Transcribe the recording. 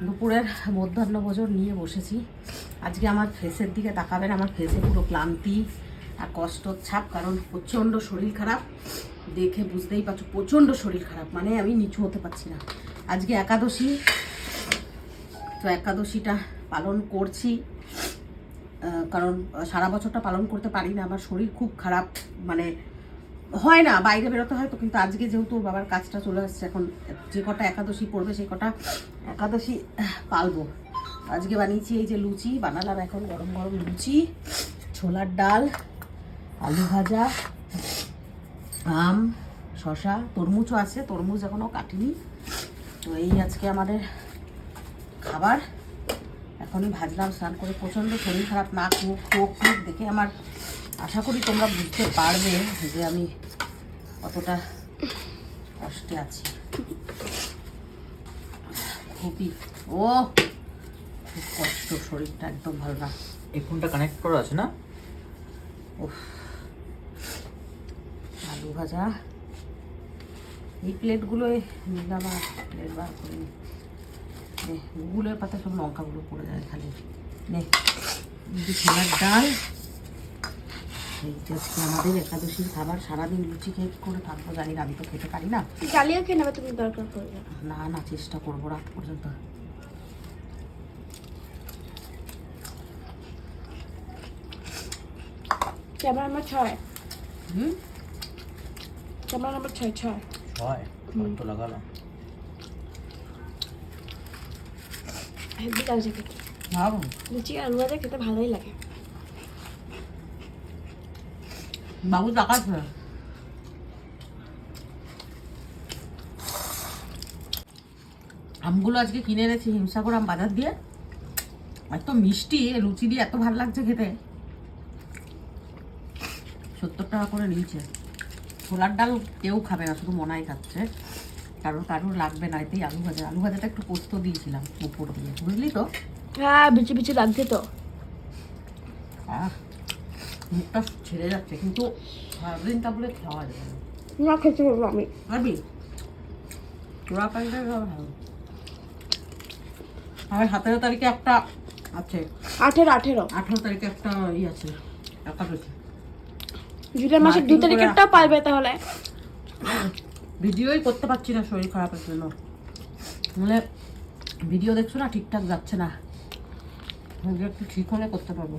দুপুরের মধ্যাহ্ন ভোজন নিয়ে বসেছি। আজকে আমার ফেসের দিকে তাকাবেন, আমার ফেসে পুরো ক্লান্তি আর কষ্টর ছাপ, কারণ প্রচণ্ড শরীর খারাপ। দেখে বুঝতেই পারছো প্রচণ্ড শরীর খারাপ, মানে আমি নিচু হতে পারছি না। আজকে একাদশী, তো একাদশীটা পালন করছি, কারণ সারা বছরটা পালন করতে পারি না, আমার শরীর খুব খারাপ, মানে হয় না, বাইরে বেরোতে হয় তো। কিন্তু আজকে যেহেতু বাবার কাজটা চলে আসছে, এখন যে কটা একাদশী পড়বে সেই কটা একাদশী পালবো। আজকে বানিয়েছি এই যে লুচি বানালাম, এখন গরম গরম লুচি, ছোলার ডাল, আলু ভাজা, আম, শশা, তরমুজও আছে, তরমুজ এখনও কাটিনি। তো এই আজকে আমাদের খাবার। এখনই ভাজলাম স্নান করে, প্রচণ্ড শরীর খারাপ, নাক মুখ চোখ মুখ দেখে আমার আশা করি তোমরা বুঝতে পারবে যে আমি কতটা কষ্টে আছি। খুবই খুব কষ্ট, শরীরটা একদম ভালো না। এই ফোনটা কানেক্ট করা আছে না? উফ, আলু ভাজা, এই প্লেটগুলোয় নিলাম, আর প্লেট বার করে গুগলের পাতা সব লঙ্কাগুলো পড়ে যায় খালি। নে ছোলার ডাল, এই যে আজকে আমাদের একাদশীর খাবার। সারাদিন লুচি খেয়ে কী করে থাকবো জানি না, আমি তো খেতে পারি না। চালিয়ে খেয়ে নেবে তুমি, দরকার পড়বে না না, চেষ্টা করবো রাত পর্যন্ত। Camera number 6। হুম, ক্যামেরা নাম্বার 6। হয় তো লাগালাম। হেভি লাগছে খেতে, ভালো। লুচি আর আলু ভাজা খেতে ভালোই লাগে। বাবু তাকাচ্ছে। আমগুলো আজকে কিনে এনেছি হিমসাগর আম বাজার দিয়ে, এত মিষ্টি, লুচি দিয়ে এত ভালো লাগছে খেতে। 70 টাকা করে নিয়েছে। ছোলার ডাল কেউ খাবে না, শুধু মনাই খাচ্ছে, কারোর লাগবে না। এতেই আলু ভাজা, আলু ভাজাটা একটু পোস্ত দিয়েছিলাম উপর দিয়ে, বুঝলি তো। হ্যাঁ, বিচি বিচি লাগছে তো। মুখটা ছেড়ে যাচ্ছে, কিন্তু সারাদিনটা বলে খাওয়া যাবে না। না খেতে পারবো আমি। পারবি? তোরা পারলে ভালো। আমার 17 তারিখে একটা আছে, 18 তারিখে একটা আছে একাদশী। জুলাই মাসের 2 তারিখেরটাও পারবে তাহলে। ভিডিওই করতে পারছি না শরীর খারাপের জন্য, মানে ভিডিও দেখছো না ঠিকঠাক যাচ্ছে না, একটু ঠিক হলে করতে পারবো।